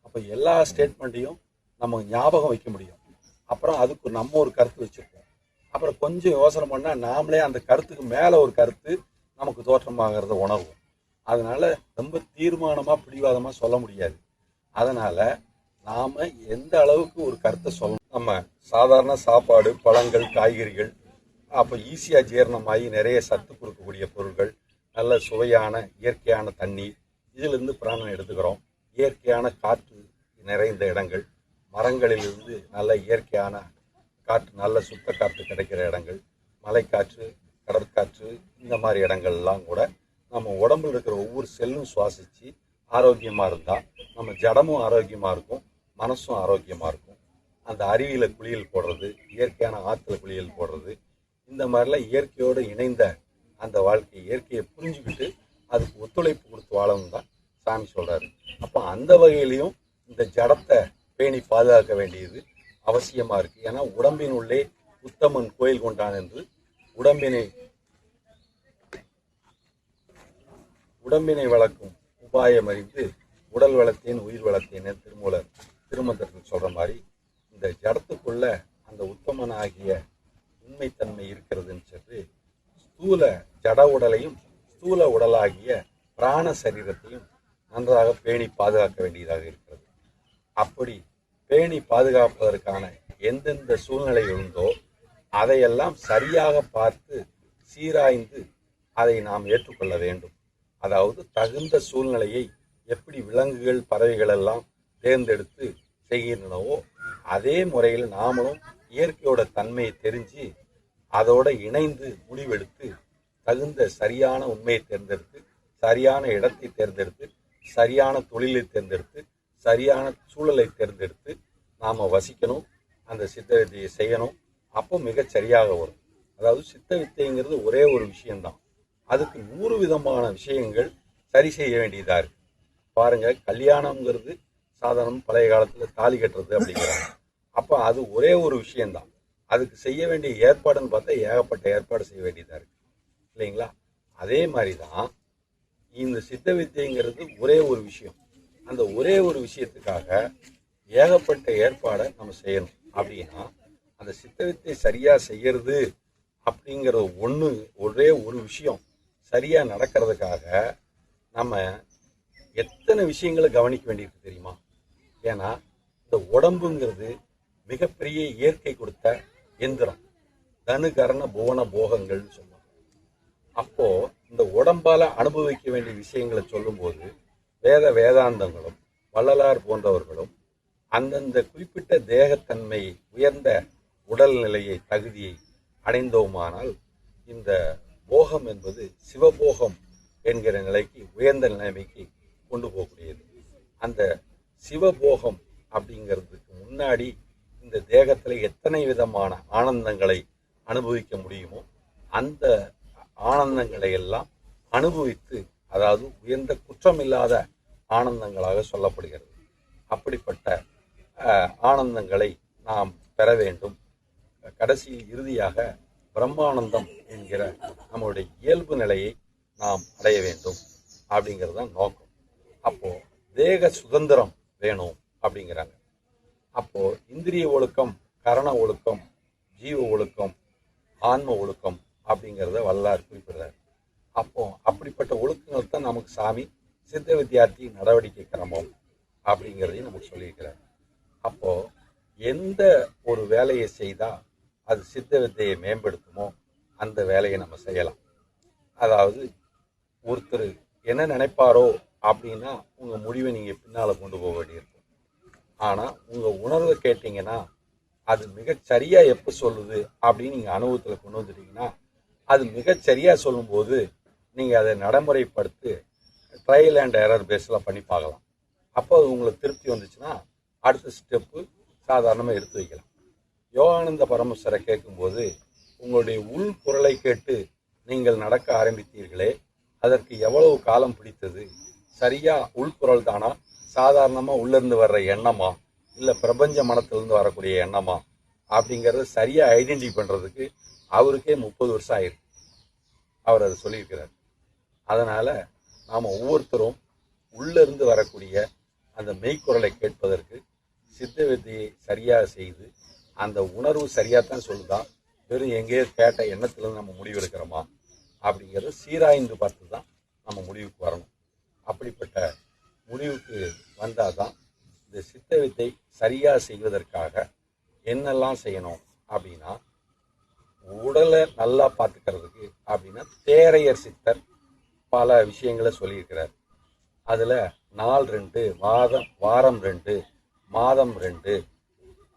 அப்போ எல்லா ஸ்டேட்மெண்ட்டையும் நம்ம ஞாபகம் வைக்க முடியும். அப்புறம் அதுக்கு நம்ம ஒரு கருத்து வச்சுருக்கோம். அப்புறம் கொஞ்சம் யோசனை பண்ணால் நாமளே அந்த கருத்துக்கு மேலே ஒரு கருத்து நமக்கு தோற்றமாகிறத உணர்வோம். அதனால் ரொம்ப தீர்மானமாக பிடிவாதமாக சொல்ல முடியாது. அதனால் நாம் எந்த அளவுக்கு ஒரு கருத்தை சொல்லணும், நம்ம சாதாரண சாப்பாடு, பழங்கள், காய்கறிகள், அப்போ ஈஸியாக ஜீரணமாகி நிறைய சத்து கொடுக்கக்கூடிய பொருட்கள், நல்ல சுவையான இயற்கையான தண்ணீர், இதிலிருந்து பிராணம் எடுத்துக்கிறோம். இயற்கையான காற்று நிறைந்த இடங்கள், மரங்களிலிருந்து நல்ல இயற்கையான காற்று, நல்ல சுத்த காற்று கிடைக்கிற இடங்கள், மலைக்காற்று, கடற்காற்று, இந்த மாதிரி இடங்கள்லாம் கூட நம்ம உடம்புல இருக்கிற ஒவ்வொரு செல்லும் சுவாசித்து ஆரோக்கியமாக இருந்தால் நம்ம ஜடமும் ஆரோக்கியமாக இருக்கும், மனசும் ஆரோக்கியமாக இருக்கும். அந்த அருவியில் குளியல் போடுறது, இயற்கையான ஆற்றுல குளியல் போடுறது, இந்த மாதிரிலாம் இயற்கையோடு இணைந்த அந்த வாழ்க்கை, இயற்கையை புரிஞ்சுக்கிட்டு அதுக்கு ஒத்துழைப்பு கொடுத்து வாழணும் தான் சாமி சொல்கிறாரு. அப்போ அந்த வகையிலையும் இந்த ஜடத்தை பேணி பாதுகாக்க வேண்டியது அவசியமாக இருக்குது. ஏன்னா உடம்பின் உள்ளே உத்தமன் கோயில் கொண்டான் என்று உடம்பினை வளர்க்கும் உபாயம் அறிந்து உடல் வளர்த்தேன் உயிர் வளர்த்தேன் திருமூலர் திருமந்திரத்தில் சொல்கிற மாதிரி இந்த ஜடத்துக்குள்ள அந்த உத்தமனாகிய உண்மைத்தன்மை இருக்கிறதுன்னு சொல்லி ஸ்தூல ஜட உடலையும் ஸ்தூல உடலாகிய பிராண சரீரத்தையும் நன்றாக பேணி பாதுகாக்க வேண்டியதாக இருக்கிறது. அப்படி பேணி பாதுகாப்பதற்கான எந்தெந்த சூழ்நிலை இருந்தோ அதையெல்லாம் சரியாக பார்த்து சீராய்ந்து அதை நாம் ஏற்றுக்கொள்ள வேண்டும். அதாவது தகுந்த சூழ்நிலையை எப்படி விலங்குகள், பறவைகள் எல்லாம் தேர்ந்தெடுத்து செய்கின்றனவோ அதே முறையில் நாமளும் இயற்கையோட தன்மையை தெரிஞ்சு அதோட இணைந்து முடிவெடுத்து தகுந்த சரியான உண்மையை தேர்ந்தெடுத்து, சரியான இடத்தை தேர்ந்தெடுத்து, சரியான தொழிலை தேர்ந்தெடுத்து, சரியான சூழலை தேர்ந்தெடுத்து நாம் வசிக்கணும், அந்த சித்த வித்தையை செய்யணும். அப்போ மிகச் சரியாக வரும். அதாவது சித்த வித்தைங்கிறது ஒரே ஒரு விஷயம்தான். அதுக்கு 100 விதமான விஷயங்கள் சரி செய்ய வேண்டியதா இருக்கு. பாருங்க, கல்யாணம்ங்கிறது சாதாரண பழைய காலத்துல தாலி கட்டுறது அப்படிங்கிறாங்க. அப்ப அது ஒரே ஒரு விஷயம்தான். அதுக்கு செய்ய வேண்டிய ஏற்பாடுன்னு பார்த்தா ஏகப்பட்ட ஏற்பாடு செய்ய வேண்டியதா இருக்கு இல்லைங்களா? அதே மாதிரிதான் இந்த சித்த வித்தைங்கிறது ஒரே ஒரு விஷயம். அந்த ஒரே ஒரு விஷயத்துக்காக ஏகப்பட்ட ஏற்பாடை நம்ம செய்யணும். அப்படின்னா அந்த சித்த வித்தை சரியா செய்யறது அப்படிங்கிற ஒரே ஒரு விஷயம் சரியா நடக்கிறதுக்காக நம்ம எத்தனை விஷயங்களை கவனிக்க வேண்டியிருக்கு தெரியுமா? ஏன்னா இந்த உடம்புங்கிறது மிகப்பெரிய இயற்கை கொடுத்த எந்திரம். தனு கரண புவன போகங்கள்னு சொல்லுவாங்க. அப்போ இந்த உடம்பால அனுபவிக்க வேண்டிய விஷயங்களை சொல்லும்போது வேதாந்தங்களும் வள்ளலார் போன்றவர்களும் அந்தந்த குறிப்பிட்ட தேகத்தன்மை உயர்ந்த உடல்நிலையை தகுதியை அடைந்தோமானால் இந்த போகம் என்பது சிவபோகம் என்கிற நிலைக்கு உயர்ந்த நிலைமைக்கு கொண்டு போகக்கூடியது. அந்த சிவபோகம் அப்படிங்கிறதுக்கு முன்னாடி இந்த தேகத்தில் எத்தனை விதமான ஆனந்தங்களை அனுபவிக்க முடியுமோ அந்த ஆனந்தங்களை எல்லாம் அனுபவித்து, அதாவது உயர்ந்த குற்றமில்லாத ஆனந்தங்களாக சொல்லப்படுகிறது. அப்படிப்பட்ட ஆனந்தங்களை நாம் பெற வேண்டும். கடைசியில் இறுதியாக பிரம்மானந்தம் என்கிற நம்மளுடைய இயல்பு நிலையை நாம் அடைய வேண்டும் அப்படிங்கிறது தான் நோக்கம். அப்போ தேக சுதந்திரம் வேணும் அப்படிங்கிறாங்க. அப்போ இந்திரிய ஒழுக்கம், கரண ஒழுக்கம், ஜீவ ஒழுக்கம், ஆன்ம ஒழுக்கம் அப்படிங்கிறத வல்லார் குறிப்பிடுறார். அப்போ அப்படிப்பட்ட ஒழுக்கங்கள் தான் நமக்கு சாமி சித்த வித்தியார்த்தி நடவடிக்கை கிரமம் அப்படிங்கிறதையும் நமக்கு சொல்லியிருக்கிறார். அப்போ எந்த ஒரு வேலையை செய்தா அது சித்த வித்தையை மேம்படுத்துமோ அந்த வேலையை நம்ம செய்யலாம். அதாவது ஒருத்தர் என்ன நினைப்பாரோ அப்படின்னா உங்க முடிவை நீங்க பின்னால கொண்டு போக வேண்டியிருக்கும். ஆனா உங்க உணர்வை கேட்டீங்கன்னா அது மிகச்சரியா எப்ப சொல்லுது அப்படின்னு நீங்க அனுபவத்துல கொண்டு வந்துட்டீங்கன்னா அது மிகச்சரியா சொல்லும்போது நீங்க அதை நடைமுறைப்படுத்தி ட்ரையல் அண்ட் எரர் பேஸ்ல பண்ணி பார்க்கலாம். அப்போ அது உங்களுக்கு திருப்தி வந்துச்சுன்னா அடுத்த ஸ்டெப்பு சாதாரணமாக எடுத்து வைக்கலாம். யோகானந்த பரமேஸ்வரை கேட்கும்போது உங்களுடைய உள் குரலை கேட்டு நீங்கள் நடக்க ஆரம்பித்தீர்களே, அதற்கு எவ்வளவு காலம் பிடித்தது? சரியா உள்குரல் தானா, சாதாரணமாக உள்ளிருந்து வர்ற எண்ணமா, இல்லை பிரபஞ்ச மனத்திலிருந்து வரக்கூடிய எண்ணமா அப்படிங்கிறத சரியா ஐடென்டிஃபை பண்ணுறதுக்கு அவருக்கே 30 வருஷம் ஆயிருக்கு. அவர் அதை சொல்லியிருக்கிறார். அதனால நாம் ஒவ்வொருத்தரும் உள்ளிருந்து வரக்கூடிய அந்த மெய்க்குரலை கேட்பதற்கு சித்த வித்தையை சரியாக செய்து அந்த உணர்வு சரியாகத்தான் சொல்லுதா, வெறும் எங்கேயோ கேட்ட எண்ணத்துலேருந்து நம்ம முடிவு எடுக்கிறோமா அப்படிங்கிறது சீராய்ந்து பார்த்து தான் நம்ம முடிவுக்கு வரணும். அப்படிப்பட்ட முடிவுக்கு வந்தால் தான் இந்த சித்த வித்தை சரியாக செய்வதற்காக என்னெல்லாம் செய்யணும் அப்படின்னா, உடலை நல்லா பார்த்துக்கிறதுக்கு அப்படின்னா தேரையர் சித்தர் பல விஷயங்களை சொல்லியிருக்கிறார். அதில் நாள் 2, வாரம் 2, மாதம் 2,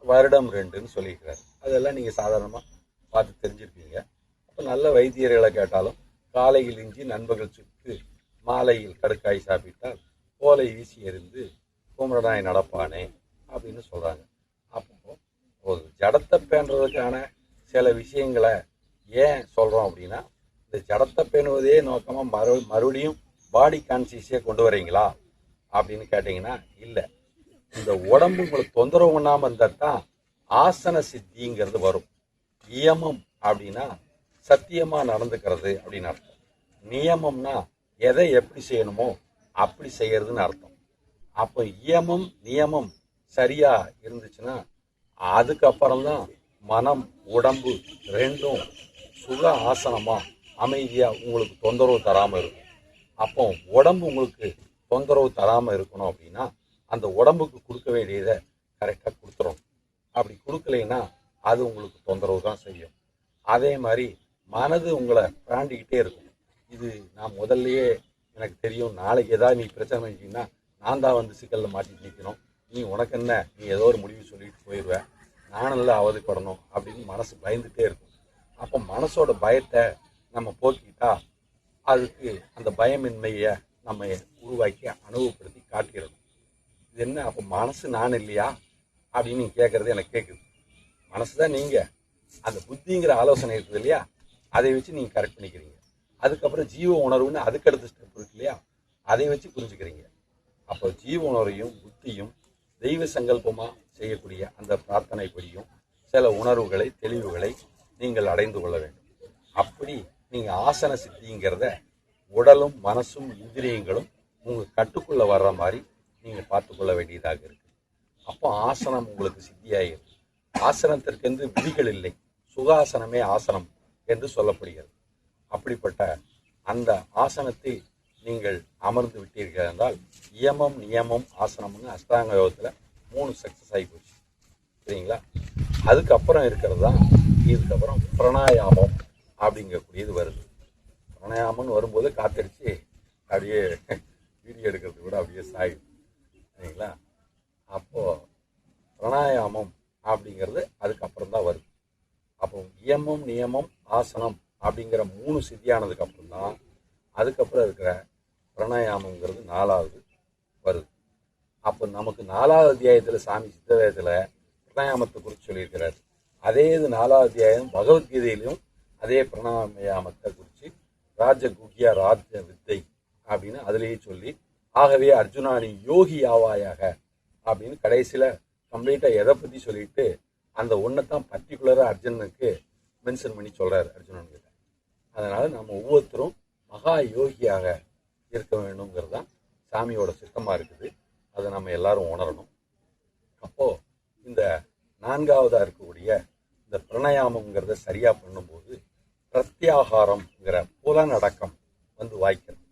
வருடம் 2ன்னு சொல்லியிருக்கிறார். அதெல்லாம் நீங்கள் சாதாரணமாக பார்த்து தெரிஞ்சிருப்பீங்க. அப்போ நல்ல வைத்தியர்களை கேட்டாலும் காலையில் இஞ்சி நண்பர்கள் சுட்டு மாலையில் கடுக்காய் சாப்பிட்டால் கோலை வீசி எறிந்து குமரனாய் நடப்பானே அப்படின்னு சொல்கிறாங்க. அப்போ ஒரு ஜடத்தை பேணுறதுக்கான சில விஷயங்களை ஏன் சொல்கிறோம் அப்படின்னா, இந்த ஜடத்தை பேணுவதே நோக்கமாக மறுபடியும் பாடி கான்சியஸே கொண்டு வரீங்களா அப்படின்னு கேட்டிங்கன்னா இல்லை. இந்த உடம்பு உங்களுக்கு தொந்தரவு பண்ணாமல் இருந்தால் தான் ஆசன சித்திங்கிறது வரும். நியமம் அப்படின்னா சத்தியமாக நடந்துக்கிறது அப்படின்னு அர்த்தம். நியமம்னா எதை எப்படி செய்யணுமோ அப்படி செய்யறதுன்னு அர்த்தம். அப்போ இயமம் நியமம் சரியா இருந்துச்சுன்னா அதுக்கப்புறம்தான் மனம் உடம்பு 2ம் சுக ஆசனமா அமைதியா உங்களுக்கு தொந்தரவு தராமல் இருக்கும். அப்போ உடம்பு உங்களுக்கு தொந்தரவு தராமல் இருக்கணும் அப்படின்னா அந்த உடம்புக்கு கொடுக்க வேண்டியதை கரெக்டாக கொடுத்துரும். அப்படி கொடுக்கலைன்னா அது உங்களுக்கு தொந்தரவு தான் செய்யும். அதே மாதிரி மனது உங்களை பிராண்டிக்கிட்டே இருக்கும். இது நான் முதல்லையே எனக்கு தெரியும், நாளைக்கு ஏதாவது நீ பிரச்சனை பண்ணிட்டீங்கன்னா நான் தான் வந்து சிக்கலில் மாட்டிட்டு நிற்கணும், நீ உனக்கு என்ன, நீ ஏதோ ஒரு முடிவு சொல்லிட்டு போயிடுவேன், நானெல்லாம் அவதிப்படணும் அப்படின்னு மனசு பயந்துகிட்டே இருக்கும். அப்போ மனசோட பயத்தை நம்ம போக்கிட்டா அதுக்கு அந்த பயமின்மையை நம்ம உருவாக்கி அனுபவப்படுத்தி காட்டிடணும். இது என்ன, அப்போ மனசு நான் இல்லையா அப்படின்னு நீங்கள் கேட்குறது எனக்கு கேட்குது. மனசு தான் நீங்கள், அந்த புத்திங்கிற ஆலோசனை இருக்குது இல்லையா, அதை வச்சு நீங்கள் கரெக்ட் பண்ணிக்கிறீங்க. அதுக்கப்புறம் ஜீவ உணர்வுன்னு அதுக்கடுத்த ஸ்டெப் இருக்கு இல்லையா, அதை வச்சு புரிஞ்சுக்கிறீங்க. அப்போ ஜீவ உணர்வையும் புத்தியும் தெய்வ சங்கல்பமாக செய்யக்கூடிய அந்த பிரார்த்தனைப்படியும் சில உணர்வுகளை தெளிவுகளை நீங்கள் அடைந்து கொள்ள வேண்டும். அப்படி நீங்கள் ஆசன சித்திங்கிறத உடலும் மனசும் இந்திரியங்களும் உங்கள் கட்டுக்குள்ளே வர்ற மாதிரி நீங்கள் பார்த்துக்கொள்ள வேண்டியதாக இருக்குது. அப்போ ஆசனம் உங்களுக்கு சித்தியாகிறது. ஆசனத்திற்கென்று விதிகள் இல்லை, சுகாசனமே ஆசனம் என்று சொல்லப்படுகிறது. அப்படிப்பட்ட அந்த ஆசனத்தை நீங்கள் அமர்ந்து விட்டீர்கள் என்றால் இயமம் நியமம் ஆசனம்னு அஷ்டாங்க யோகத்தில் 3 சக்ஸஸ் ஆகி போச்சு, சரிங்களா? அதுக்கப்புறம் இருக்கிறது தான் இதுக்கப்புறம் பிரணாயாமம் அப்படிங்கக்கூடியது வருது. பிரணாயாமம்னு வரும்போது காத்தடிச்சு அப்படியே வீடியோ எடுக்கிறது கூட அப்படியே சாயும், சரிங்களா? அப்போது பிரணாயாமம் அப்படிங்கிறது அதுக்கப்புறம் தான் வருது. அப்போ இயமம் நியமம் ஆசனம் அப்படிங்கிற 3 சித்தியானதுக்கு அப்புறம் தான் அதுக்கப்புறம் இருக்கிற பிரணாயாமங்கிறது 4வது வருது. அப்போ நமக்கு 4வது அத்தியாயத்தில் சாமி சித்தவேதத்தில் பிரணாயாமத்தை குறித்து சொல்லியிருக்கிறார். அதே இது 4வது அத்தியாயம் பகவத்கீதையிலும் அதே பிரணாயாமத்தை குறித்து ராஜகுக்கியா ராஜ வித்தை அப்படின்னு அதிலேயே சொல்லி, ஆகவே அர்ஜுனா நீ யோகி ஆவாயாக அப்படின்னு கடைசியில் கம்ப்ளீட்டாக எதை பற்றி சொல்லிட்டு அந்த ஒன்றைத்தான் பர்டிகுலராக அர்ஜுனனுக்கு மென்ஷன் பண்ணி சொல்கிறார் அர்ஜுனன்கிட்ட. அதனால் நம்ம ஒவ்வொருத்தரும் மகா யோகியாக இருக்க வேணுங்கிறது தான் சாமியோட சித்தமாக இருக்குது. அதை நம்ம எல்லாரும் உணரணும். அப்போது இந்த 4வதாக இருக்கக்கூடிய இந்த பிரணயாமங்கிறத சரியாக பண்ணும்போது பிரத்யாகாரம்ங்கிற புலனடக்கம் வந்து வாய்க்கிறது.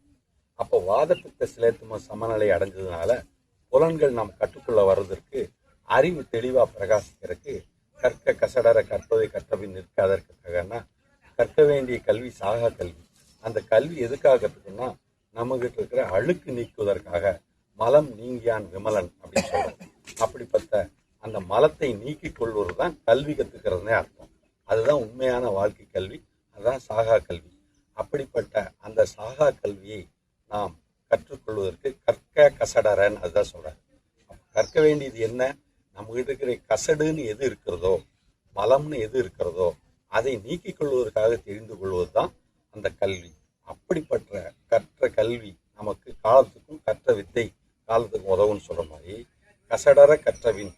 அப்போ வாதப்பித்த சிலேத்தும சமநிலை அடைஞ்சதுனால புலன்கள் நம்ம கட்டுக்குள்ளே வர்றதற்கு, அறிவு தெளிவாக பிரகாசிக்கிறதுக்கு, கற்க கசடர கற்பதை கற்றபின் நிற்காதற்காகனா கற்க வேண்டிய கல்வி சாகா கல்வி. அந்த கல்வி எதுக்காக கற்றுக்கணும்னா நம்மகிட்ட இருக்கிற அழுக்கு நீக்குவதற்காக. மலம் நீங்கியான் விமலன் அப்படின்னு சொல்கிறோம். அப்படிப்பட்ட அந்த மலத்தை நீக்கிக் கொள்வது தான் கல்வி கற்றுக்கிறதுனே அர்த்தம். அதுதான் உண்மையான வாழ்க்கை கல்வி, அதுதான் சாகா கல்வி. அப்படிப்பட்ட அந்த சாகா கல்வியை நாம் கற்றுக்கொள்வதற்கு கற்க கசடரன்னு அதுதான் சொல்கிறார். கற்க வேண்டியது என்ன? நம்மகிட்ட இருக்கிற கசடுன்னு எது இருக்கிறதோ, மலம்னு எது இருக்கிறதோ அதை நீக்கிக் கொள்வதற்காக தெரிந்து கொள்வது தான் அந்த கல்வி. அப்படிப்பட்ட கற்ற கல்வி நமக்கு காலத்துக்கும், கற்ற வித்தை காலத்துக்கும் உதவுன்னு சொல்கிற மாதிரி, கசடர கற்றபின்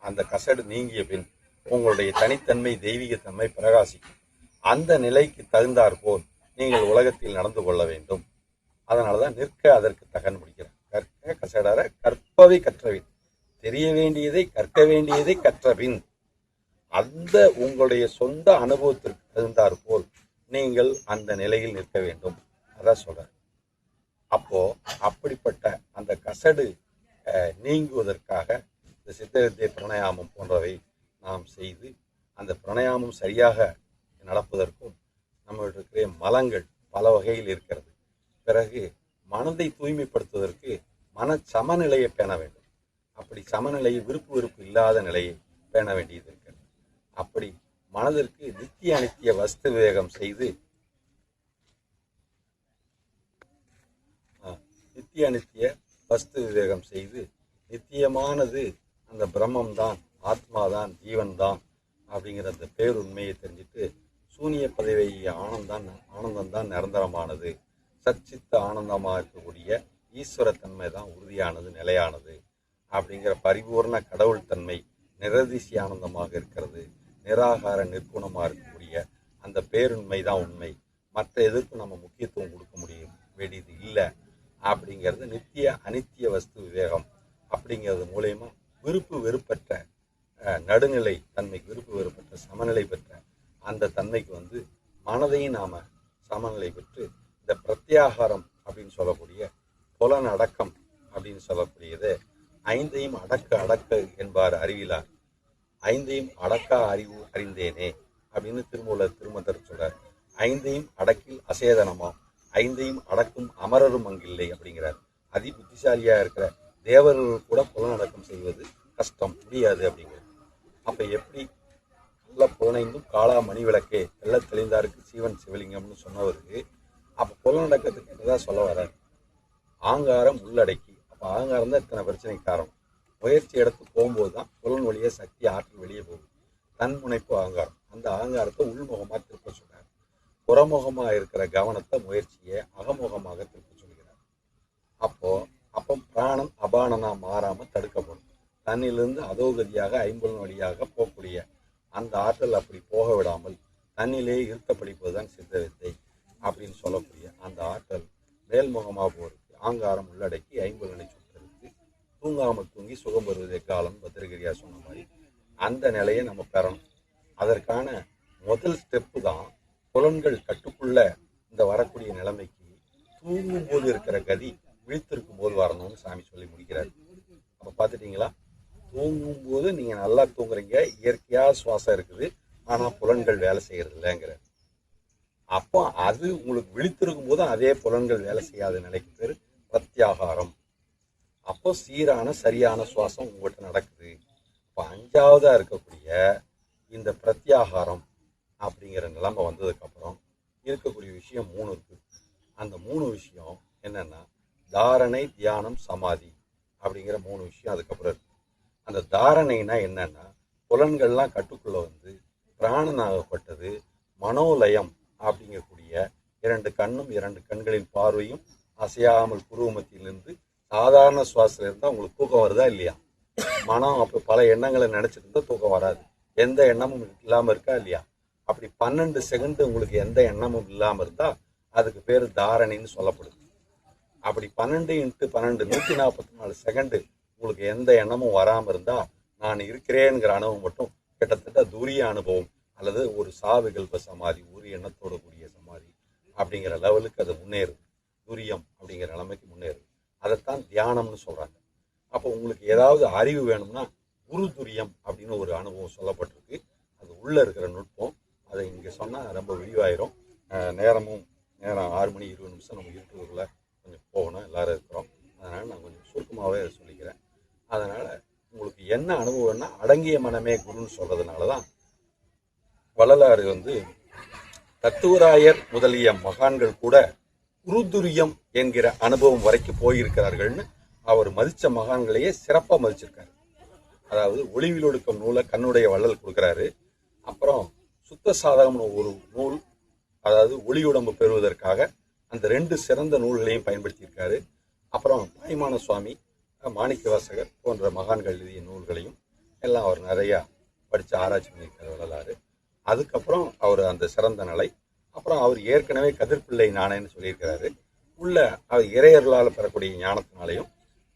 அந்த கசடு நீங்கிய பின் உங்களுடைய தனித்தன்மை தெய்வீகத்தன்மை பிரகாசிக்கும். அந்த நிலைக்கு தகுந்தாற்போல் நீங்கள் உலகத்தில் நடந்து கொள்ள வேண்டும். அதனால தான் நிற்க அதற்கு தகன் முடிக்கிறார். கற்க கசடர கற்பவை கற்றபின், தெரிய வேண்டியதை கற்க வேண்டியதை கற்றபின் அந்த உங்களுடைய சொந்த அனுபவத்திற்கு தகுந்தாற்போல் நீங்கள் அந்த நிலையில் நிற்க வேண்டும். அதான் சொல்றார். அப்போ அப்படிப்பட்ட அந்த கசடு நீங்குவதற்காக இந்த சித்தவித்தை பிரணயாமம் போன்றவை நாம் செய்து அந்த பிரணயாமம் சரியாக நடப்பதற்கும் நம்மளுடைய இருக்கிற மலங்கள் பல வகையில் இருக்கிறது. பிறகு மனதை தூய்மைப்படுத்துவதற்கு மன சமநிலையை பேண வேண்டும். அப்படி சமநிலையை விருப்பு வெறுப்பு இல்லாத நிலையை பேண வேண்டியது இருக்கிறது. அப்படி மனதிற்கு நித்திய அனித்திய வஸ்து விவேகம் செய்து நித்திய அனித்திய வஸ்து விவேகம் செய்து நித்தியமானது அந்த பிரம்மம்தான், ஆத்மாதான், ஜீவன்தான் அப்படிங்கிற அந்த பேருண்மையை தெரிஞ்சுட்டு சூனிய பதவி ஆனந்தம்தான் நிரந்தரமானது, சச்சித்த ஆனந்தமாக இருக்கக்கூடிய ஈஸ்வரத்தன்மை தான் உறுதியானது, நிலையானது அப்படிங்கிற பரிபூர்ண கடவுள் தன்மை நிரதிசி ஆனந்தமாக இருக்கிறது. நிராகார நிற்குணமாக இருக்கக்கூடிய அந்த பேருண்மை தான் உண்மை. மற்ற எதற்கு நம்ம முக்கியத்துவம் கொடுக்க வேண்டியது இல்லை அப்படிங்கிறது நித்திய அனித்திய வஸ்து விவேகம். அப்படிங்கிறது மூலயமா விருப்பு வெறுப்பற்ற நடுநிலை தன்மைக்கு, விருப்பு வெறுப்பற்ற சமநிலை பெற்ற அந்த தன்மைக்கு வந்து மனதையும் நாம் சமநிலை பெற்று இந்த பிரத்யாகாரம் அப்படின்னு சொல்லக்கூடிய புலன் அடக்கம் அப்படின்னு சொல்லக்கூடியது ஐந்தையும் அடக்க என்பார் அறிவிலார். ஐந்தையும் அடக்கா அறிவு அறிந்தேனே அப்படின்னு திருமூலர் சொல்றார். ஐந்தையும் அடக்கில் அசேதனமாம், ஐந்தையும் அடக்கும் அமரரும் அங்கில்லை அப்படிங்கிறார். அதி புத்திசாலியாக இருக்கிற தேவர்கள் கூட புலனடக்கம் செய்வது கஷ்டம், முடியாது அப்படிங்கிறது. அப்போ எப்படி கள்ள புலனைந்தும் காளா மணி விளக்கே வெள்ள தெளிந்தாருக்கு சீவன் சிவலிங்கம்னு சொன்னவருக்கு அப்போ புலனடக்கத்துக்கு என்னதான் சொல்ல வர்றார்? ஆங்காரம் உள்ளடக்கி. அப்போ ஆங்காரம் தான் இத்தனை பிரச்சனைக்கு காரணம். முயற்சி எடுத்து போகும்போது தான் புலன் வழியே சக்தி ஆற்றல் வெளியே போகும். தன் முனைப்பு ஆங்காரம். அந்த அகங்காரத்தை உள்முகமா திருப்ப சொல்றாரு. புறமுகமா இருக்கிற கவனத்தை முயற்சியை அகமுகமாக திருப்ப சொல்கிறார். அப்போ பிராணம் அபானனா மாறாம தடுக்கப்படும். தண்ணிலிருந்து அதோகதியாக ஐம்பொலன் வழியாக போகக்கூடிய அந்த ஆற்றல் அப்படி போக விடாமல் தண்ணிலே இருக்க படிப்பதுதான் சித்த வித்தை அப்படின்னு சொல்லக்கூடிய அந்த ஆற்றல் மேல்முகமாக போறதுக்கு ஆங்காரம் உள்ளடக்கி ஐம்பொலனை சுத்தருக்கு தூங்காமல் தூங்கி சுகம் பெறுவதே காலம் பத்திரிகையா சொன்ன மாதிரி அந்த நிலையை நம்ம பெறணும். அதற்கான முதல் ஸ்டெப்பு தான் புலன்கள் கட்டுக்குள்ள இந்த வரக்கூடிய நிலைமைக்கு தூங்கும் போது இருக்கிற கதி விழித்திருக்கும் போது வரணும்னு சாமி சொல்லி முடிக்கிறாரு. அப்ப பாத்துட்டீங்களா, தூங்கும் போது நீங்க நல்லா தூங்குறீங்க, இயற்கையா சுவாசம் இருக்குது, ஆனா புலன்கள் வேலை செய்யறது இல்லைங்கிற. அப்போ அது உங்களுக்கு விழித்திருக்கும் போது அதே புலன்கள் வேலை செய்யாத நிலைக்கு பேர் பிரத்யாகாரம். அப்போ சீரான சரியான சுவாசம் உங்கள்கிட்ட நடக்குது. இப்போ அஞ்சாவதா இருக்கக்கூடிய இந்த பிரத்யாகாரம் அப்படிங்கிற நிலைமை வந்ததுக்கு அப்புறம் இருக்கக்கூடிய விஷயம் 3 இருக்கு. அந்த 3 விஷயம் என்னன்னா தாரணை, தியானம், சமாதி அப்படிங்கிற 3 விஷயம் அதுக்கப்புறம் இருக்கு. அந்த தாரணைனா என்னன்னா புலன்கள்லாம் கட்டுக்குள்ள வந்து பிராணனாகப்பட்டது மனோலயம் அப்படிங்கக்கூடிய 2 கண்ணும் 2 கண்களின் பார்வையும் அசையாமல் புருவமத்திலிருந்து சாதாரண சுவாசத்துல இருந்தா உங்களுக்கு தூக்கம் வருதா இல்லையா? மனம் அப்ப பல எண்ணங்களை நினைச்சிட்டு இருந்தா தூக்கம் வராது. எந்த எண்ணமும் இல்லாம இருக்கா இல்லையா? அப்படி 12 செகண்ட் உங்களுக்கு எந்த எண்ணமும் இல்லாம இருந்தா அதுக்கு பேர் தாரணைன்னு சொல்லப்படுது. அப்படி 12 × 12 144 செகண்ட் உங்களுக்கு எந்த எண்ணமும் வராம இருந்தா நான் இருக்கிறேங்கிற அனுபவம் மட்டும் கிட்டத்தட்ட துரிய அனுபவம் அல்லது ஒரு சாவிகல்ப சமாதி, ஒரு எண்ணத்தோட கூடிய சமாதி அப்படிங்கிற லெவலுக்கு அது முன்னேறுது. துரியம் அப்படிங்கிற நிலைமைக்கு முன்னேறுது. அதைத்தான் தியானம்னு சொல்றாங்க. அப்போ உங்களுக்கு ஏதாவது அறிவு வேணும்னா குரு துரியம் அப்படின்னு ஒரு அனுபவம் சொல்லப்பட்டிருக்கு. அது உள்ள இருக்கிற நுட்பம். அதை இங்க சொன்னா ரொம்ப விரிவாயிரும். நேரம் 6:20 நம்ம இருக்கிறதுக்குள்ள கொஞ்சம் போகணும், எல்லாரும் இருக்கிறோம். அதனால நான் கொஞ்சம் சுருக்கமாகவே சொல்லிக்கிறேன். அதனால உங்களுக்கு என்ன அனுபவம்னா அடங்கிய மனமே குருன்னு சொல்றதுனாலதான் வள்ளலாறு வந்து தத்துவராயர் முதலிய மகான்கள் கூட குருதுரியம் என்கிற அனுபவம் வரைக்கும் போயிருக்கிறார்கள்னு அவர் மதிச்ச மகான்களையே சிறப்பா மதிச்சிருக்காரு. அதாவது ஒளிவிலொடுக்கம் நூலை கண்ணுடைய வள்ளல் கொடுக்கிறாரு. அப்புறம் சுத்த சாதகம்னு ஒரு நூல், அதாவது ஒளியுடம்பு பெறுவதற்காக அந்த 2 சிறந்த நூல்களையும் பயன்படுத்தியிருக்காரு. அப்புறம் தாய்மான சுவாமி, மாணிக்க வாசகர் போன்ற மகான்கள் எழுதிய நூல்களையும் எல்லாம் அவர் நிறையா படித்து ஆராய்ச்சி பண்ணியிருக்காரு வள்ளலாறு. அதுக்கப்புறம் அவர் அந்த சிறந்த நிலை. அப்புறம் அவர் ஏற்கனவே கதிர்பிள்ளை ஞானன்னு சொல்லியிருக்கிறாரு. உள்ள அவர் இறையர்களால் பெறக்கூடிய ஞானத்தினாலையும்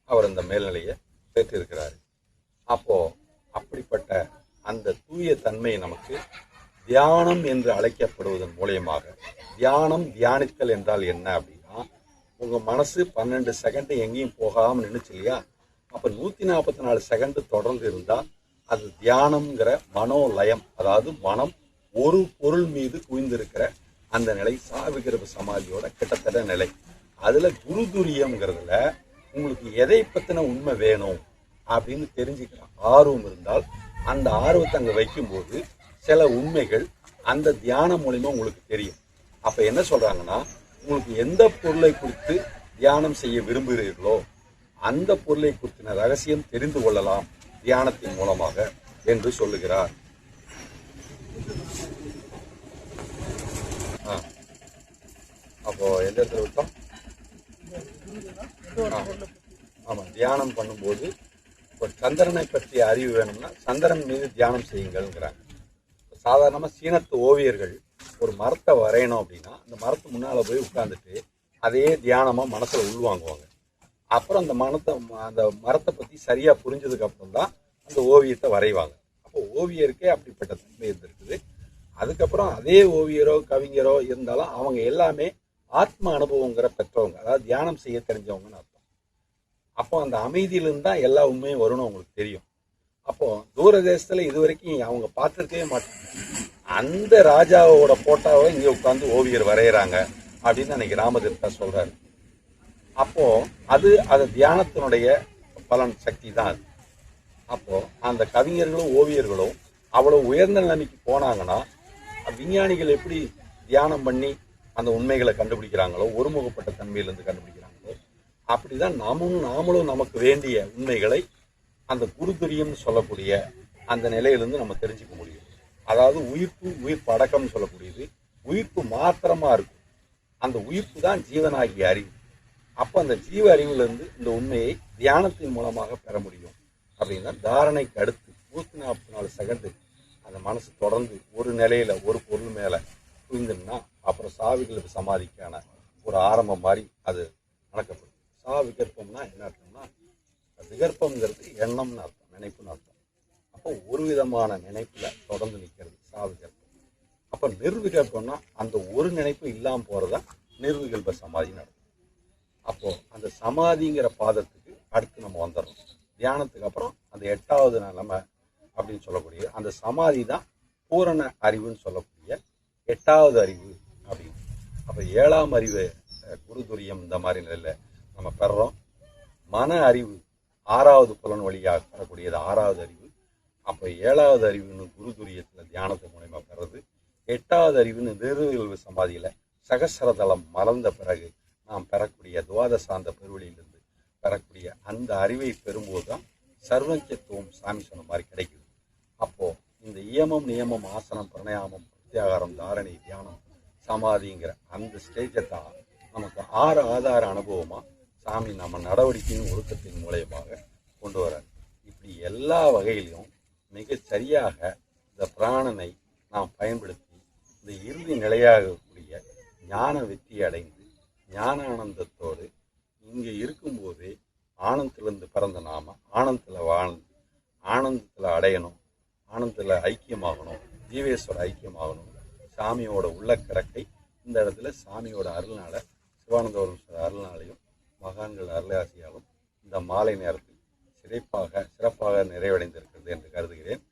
அவர் அந்த மேல்நிலையை பெற்றிருக்கிறாரு. அப்போ அப்படிப்பட்ட அந்த தூய தன்மை நமக்கு தியானம் என்று அழைக்கப்படுவதன் மூலியமாக, தியானித்தல் என்றால் என்ன அப்படின்னா, உங்க மனசு 12 செகண்ட் எங்கேயும் போகாம நின்றுச்சு இல்லையா? அப்ப 144 செகண்ட் தொடர்ந்து இருந்தா அது தியானம்ங்கிற மனோலயம், அதாவது மனம் ஒரு பொருள் மீது குவிந்திருக்கிற அந்த நிலை சாவிகிரப சமாதியோட கிட்டத்தட்ட நிலை. அதுல குருதுரியம்ங்கிறதுல உங்களுக்கு எதை பத்தின உண்மை வேணும் அப்படின்னு தெரிஞ்சுக்கிற ஆர்வம் இருந்தால் அந்த ஆர்வத்தை அங்க வைக்கும்போது சில உண்மைகள் அந்த தியானம் மூலியமா உங்களுக்கு தெரியும். அப்ப என்ன சொல்றாங்கன்னா, உங்களுக்கு எந்த பொருளை குறித்து தியானம் செய்ய விரும்புகிறீர்களோ அந்த பொருளை குறித்தின ரகசியம் தெரிந்து கொள்ளலாம் தியானத்தின் மூலமாக என்று சொல்லுகிறார். அப்போ எந்த இடத்துல விட்டோம்? ஆமா, தியானம் பண்ணும்போது ஒரு சந்திரனை பற்றிய அறிவு வேணும்னா சந்திரன் மீது தியானம் செய்யுங்கள்ங்கிறாங்க. சாதாரணமா சீனத்து ஓவியர்கள் ஒரு மரத்தை வரையணும் அப்படின்னா அந்த மரத்து முன்னால போய் உட்கார்ந்துட்டு அதே தியானமா மனசுல உள்வாங்குவாங்க. அப்புறம் அந்த மரத்தை பத்தி சரியா புரிஞ்சதுக்கு அப்புறம் தான் அந்த ஓவியத்தை வரைவாங்க. அப்போ ஓவியருக்கே அப்படிப்பட்ட தன்மை இருந்திருக்குது. அதுக்கப்புறம் அதே ஓவியரோ கவிஞரோ இருந்தாலும் அவங்க எல்லாமே ஆத்ம அனுபவங்கிற பெற்றவங்க, அதாவது தியானம் செய்ய தெரிஞ்சவங்கன்னு அர்த்தம். அப்போ அந்த அமைதியிலிருந்து தான் எல்லா உண்மையும் வரும்னு அவங்களுக்கு தெரியும். அப்போ தூரதேசத்துல இது வரைக்கும் அவங்க பார்த்துருக்கவே மாட்டாங்க. அந்த ராஜாவோட போட்டோவை இங்க உட்காந்து ஓவியர் வரைகிறாங்க அப்படின்னு அன்னைக்கு ராமதீர்த்தா சொல்றாரு. அப்போ அது தியானத்தினுடைய பலன் சக்தி தான் அது. அப்போ அந்த கவிஞர்களும் ஓவியர்களும் அவ்வளவு உயர்ந்த நிலைமைக்கு போனாங்கன்னா விஞ்ஞானிகள் எப்படி தியானம் பண்ணி அந்த உண்மைகளை கண்டுபிடிக்கிறாங்களோ, ஒருமுகப்பட்ட தன்மையிலிருந்து கண்டுபிடிக்கிறாங்களோ, அப்படிதான் நாமளும் நமக்கு வேண்டிய உண்மைகளை அந்த குருதுரியம்னு சொல்லக்கூடிய அந்த நிலையிலிருந்து நம்ம தெரிஞ்சுக்க முடியும். அதாவது உயிர்ப்பு அடக்கம்னு சொல்லக்கூடியது உயிர்ப்பு மாத்திரமா இருக்கும். அந்த உயிர்ப்பு தான் ஜீவனாகிய அறிவு. அப்போ அந்த ஜீவ அறிவிலிருந்து இந்த உண்மையை தியானத்தின் மூலமாக பெற முடியும். அப்படின்னா தாரணைக்கு அடுத்து 144 செகண்டு அந்த மனசு தொடர்ந்து ஒரு நிலையில ஒரு பொருள் மேல புரிந்துன்னா அப்புறம் சாவிகளுக்கு சமாதிக்கான ஒரு ஆரம்பம் மாதிரி அது நடக்கப்படும். விகற்பம்னா என்ன அர்த்தம்னா, விகற்பம்ங்கிறது எண்ணம்னு அர்த்தம், நினைப்புன்னு அர்த்தம். அப்போ ஒரு விதமான நினைப்புல தொடர்ந்து நிற்கிறது விகற்பம். அப்போ நிர்விகற்பம்னா அந்த ஒரு நினைப்பு இல்லாமல் போறதா நிர்விகல்ப சமாதின்னு அர்த்தம். அப்போ அந்த சமாதிங்கிற பாதத்துக்கு அடுத்து நம்ம வந்துடுறோம். தியானத்துக்கு அப்புறம் அந்த 8வது நிலைமை அப்படின்னு சொல்லக்கூடிய அந்த சமாதி தான் பூரண அறிவுன்னு சொல்லக்கூடிய 8வது அறிவு அப்படின்னு. அப்போ 7ஆம் அறிவு குருதுரியம் இந்த மாதிரி நிலையில நம்ம பெறுறோம். மன அறிவு 6வது புலன் வழியாக பெறக்கூடியது 6வது அறிவு. அப்போ 7வது அறிவுன்னு குருதுரியத்தில் தியானத்து மூலமா பெறது. 8வது அறிவுன்னு நிர்விகல்ப சமாதியில சகசரதளம் மறந்த பிறகு நாம் பெறக்கூடிய துவாதசாந்த பெருவெளியிலிருந்து பெறக்கூடிய அந்த அறிவை பெறும்போது தான் சர்வஞ்சத்துவம் சாமி சொன்ன மாதிரி கிடைக்குது. அப்போ இந்த இயமம் நியமம் ஆசனம் பிரணயாமம் பிரத்யாகாரம் தாரணை தியானம் சமாதிங்கிற அந்த ஸ்டேஜை தான் நமக்கு 6 ஆதார அனுபவமா சாமி நம்ம நடவடிக்கையின் ஒழுக்கத்தின் மூலயமாக கொண்டு வர. இப்படி எல்லா வகையிலும் மிக சரியாக இந்த பிராணனை நாம் பயன்படுத்தி இந்த இறுதி நிலையாகக்கூடிய ஞான வெற்றி அடைந்து ஞானானந்தத்தோடு இங்கே இருக்கும்போதே ஆனந்தத்திலிருந்து பிறந்த நாம ஆனந்தத்தில் வாழ்ந்து ஆனந்தத்தில் அடையணும், ஆனந்தத்தில் ஐக்கியமாகணும், ஜீவேஸ்வர ஐக்கியமாகணும். சாமியோட உள்ள கிடக்கை இந்த இடத்துல சாமியோட அருள்னால சிவானந்தவரும் அருள்னாலையும் மகான்கள் அருளாசியாலும் இந்த மாலை நேரத்தில் சிறப்பாக நிறைவடைந்திருக்கிறது என்று கருதுகிறேன்.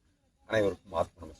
அனைவருக்கும் ஆத்ம நமஸ்காரம்.